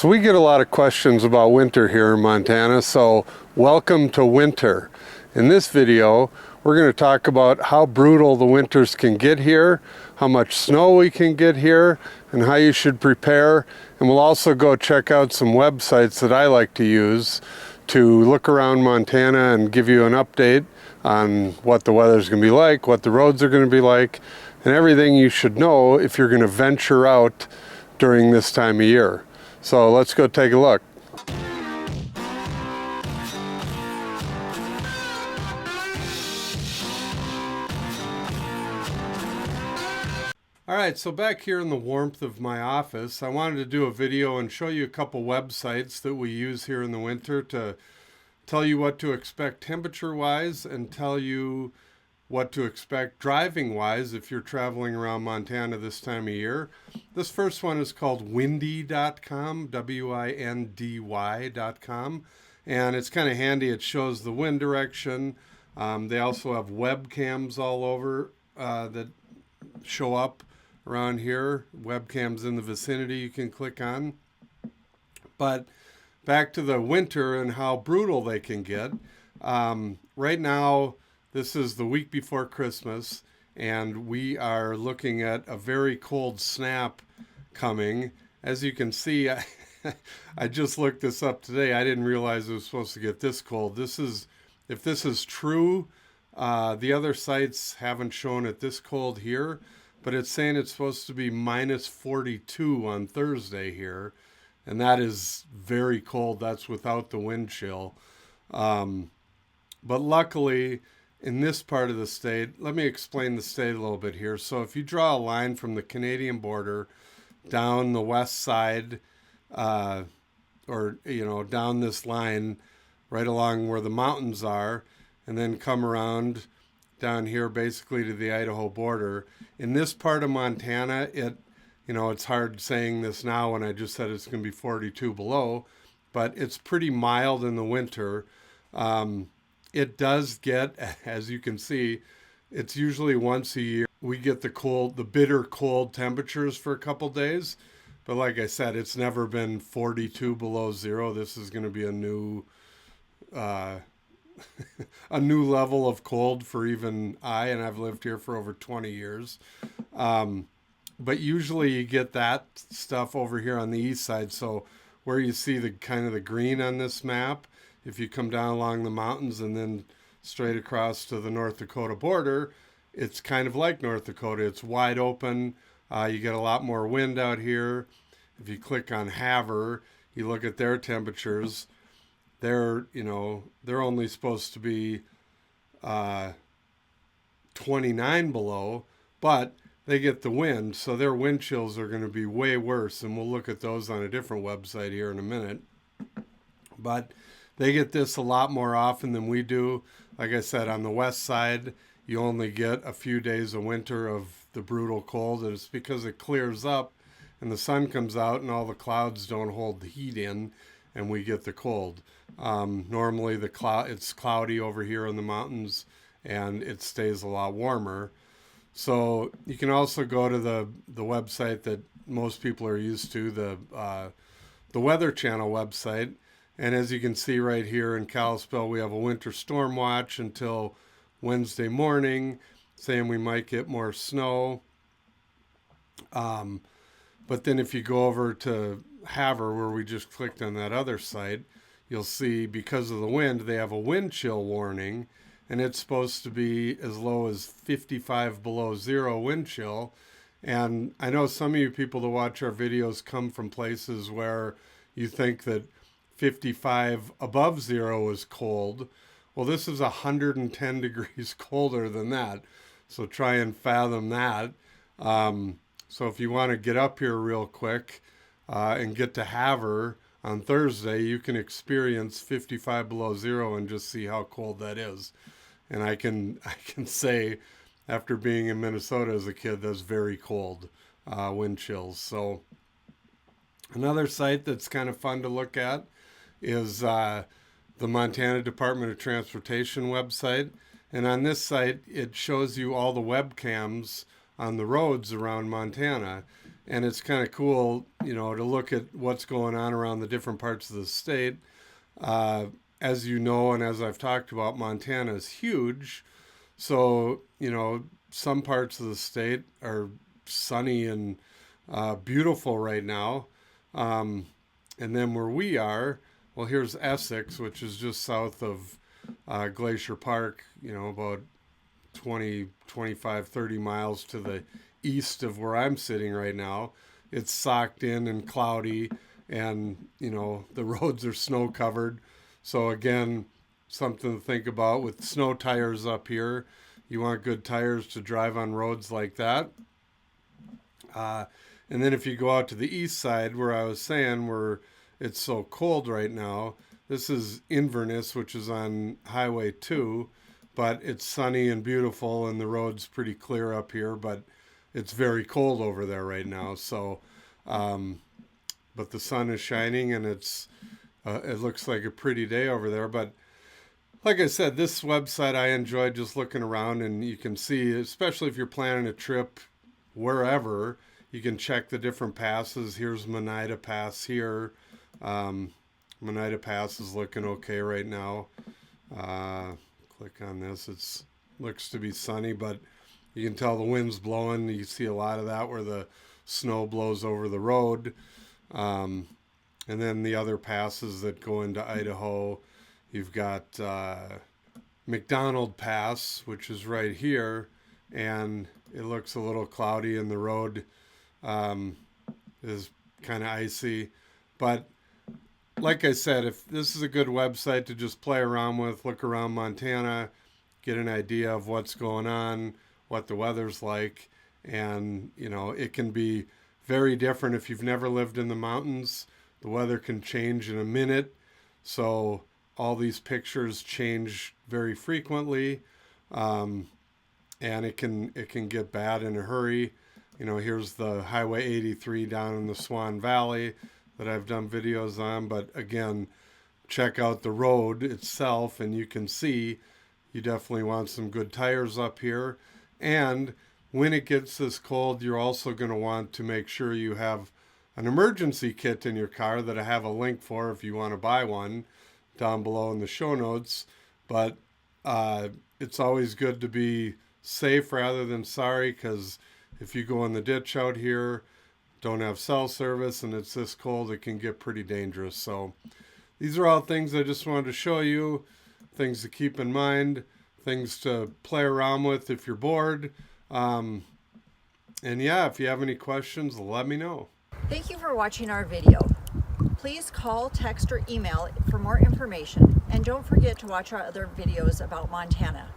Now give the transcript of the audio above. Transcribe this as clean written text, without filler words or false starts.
So we get a lot of questions about winter here in Montana, so welcome to winter. In this video, we're going to talk about how brutal the winters can get here, how much snow we can get here, and how you should prepare. And we'll also go check out some websites that I like to use to look around Montana and give you an update on what the weather's going to be like, what the roads are going to be like, and everything you should know if you're going to venture out during this time of year. So let's go take a look. All right, so back here in the warmth of my office, I wanted to do a video and show you a couple websites that we use here in the winter to tell you what to expect temperature-wise and tell you what to expect driving-wise if you're traveling around Montana this time of year. This first one is called windy.com, windy.com, and it's kind of handy. It shows the wind direction. They also have webcams all over that show up around here, webcams in the vicinity you can click on. But back to the winter and how brutal they can get. Right now, this is the week before Christmas, and we are looking at a very cold snap coming. As you can see, I just looked this up today. I didn't realize it was supposed to get this cold. If this is true, the other sites haven't shown it this cold here, but it's saying it's supposed to be minus 42 on Thursday here, and that is very cold. That's without the wind chill. But luckily, in this part of the state, let me explain the state a little bit here. So if you draw a line from the Canadian border down the west side, or down this line right along where the mountains are, and then come around down here basically to the Idaho border. In this part of Montana, it's hard saying this now when I just said it's going to be 42 below, but it's pretty mild in the winter. It does get, as you can see, it's usually once a year we get the bitter cold temperatures for a couple days. But like I said, it's never been 42 below zero. This is going to be a new a new level of cold for even and I've lived here for over 20 years. But usually you get that stuff over here on the east side. So where you see the kind of the green on this map, if you come down along the mountains and then straight across to the North Dakota border, it's kind of like North Dakota. It's wide open. You get a lot more wind out here. If you click on Havre, you look at their temperatures. They're only supposed to be 29 below, but they get the wind, so their wind chills are going to be way worse, and we'll look at those on a different website here in a minute. But they get this a lot more often than we do. Like I said, on the west side, you only get a few days of winter of the brutal cold, and it's because it clears up and the sun comes out and all the clouds don't hold the heat in, and we get the cold. Normally it's cloudy over here in the mountains and it stays a lot warmer. So you can also go to the website that most people are used to, the Weather Channel website. And as you can see right here in Kalispell, we have a winter storm watch until Wednesday morning, saying we might get more snow. But then if you go over to Havre, where we just clicked on that other site, you'll see because of the wind, they have a wind chill warning, and it's supposed to be as low as 55 below zero wind chill. And I know some of you people that watch our videos come from places where you think that 55 above zero is cold. Well, this is 110 degrees colder than that. So try and fathom that. So if you want to get up here real quick and get to Havre on Thursday, you can experience 55 below zero and just see how cold that is. And I can say, after being in Minnesota as a kid, that's very cold wind chills. So another site that's kind of fun to look at is the Montana Department of Transportation website. And on this site, it shows you all the webcams on the roads around Montana. and it's kind of cool, you know, to look at what's going on around the different parts of the state. As you know, and as I've talked about, Montana is huge. So, you know, some parts of the state are sunny and beautiful right now. And then where we are, well, here's Essex, which is just south of Glacier Park, you know, about 20, 25, 30 miles to the east of where I'm sitting right now. It's socked in and cloudy, and, you know, the roads are snow covered. So again, something to think about with snow tires up here. You want good tires to drive on roads like that. And then if you go out to the east side, where I was saying, where it's so cold right now, this is Inverness, which is on Highway 2, but it's sunny and beautiful, and the road's pretty clear up here, but it's very cold over there right now. So, but the sun is shining, and it looks like a pretty day over there. But like I said, this website I enjoyed just looking around, and you can see, especially if you're planning a trip wherever, you can check the different passes. Here's Monida Pass here. Monida Pass is looking okay right now. Click on this. It looks to be sunny, but you can tell the wind's blowing. You see a lot of that where the snow blows over the road. And then the other passes that go into Idaho, you've got McDonald Pass, which is right here, and it looks a little cloudy, and the road is kind of icy. But like I said, if this is a good website to just play around with, look around Montana, get an idea of what's going on, what the weather's like, and, you know, it can be very different if you've never lived in the mountains. The weather can change in a minute, so all these pictures change very frequently, and it can get bad in a hurry. You know, here's the Highway 83 down in the Swan Valley that I've done videos on, but again, check out the road itself, and you can see you definitely want some good tires up here. And when it gets this cold, you're also going to want to make sure you have an emergency kit in your car that I have a link for if you want to buy one down below in the show notes. But it's always good to be safe rather than sorry, because if you go in the ditch out here, don't have cell service, and it's this cold, it can get pretty dangerous. So these are all things I just wanted to show you, things to keep in mind, things to play around with if you're bored. And yeah, if you have any questions, let me know. Thank you for watching our video. Please call, text, or email for more information. And don't forget to watch our other videos about Montana.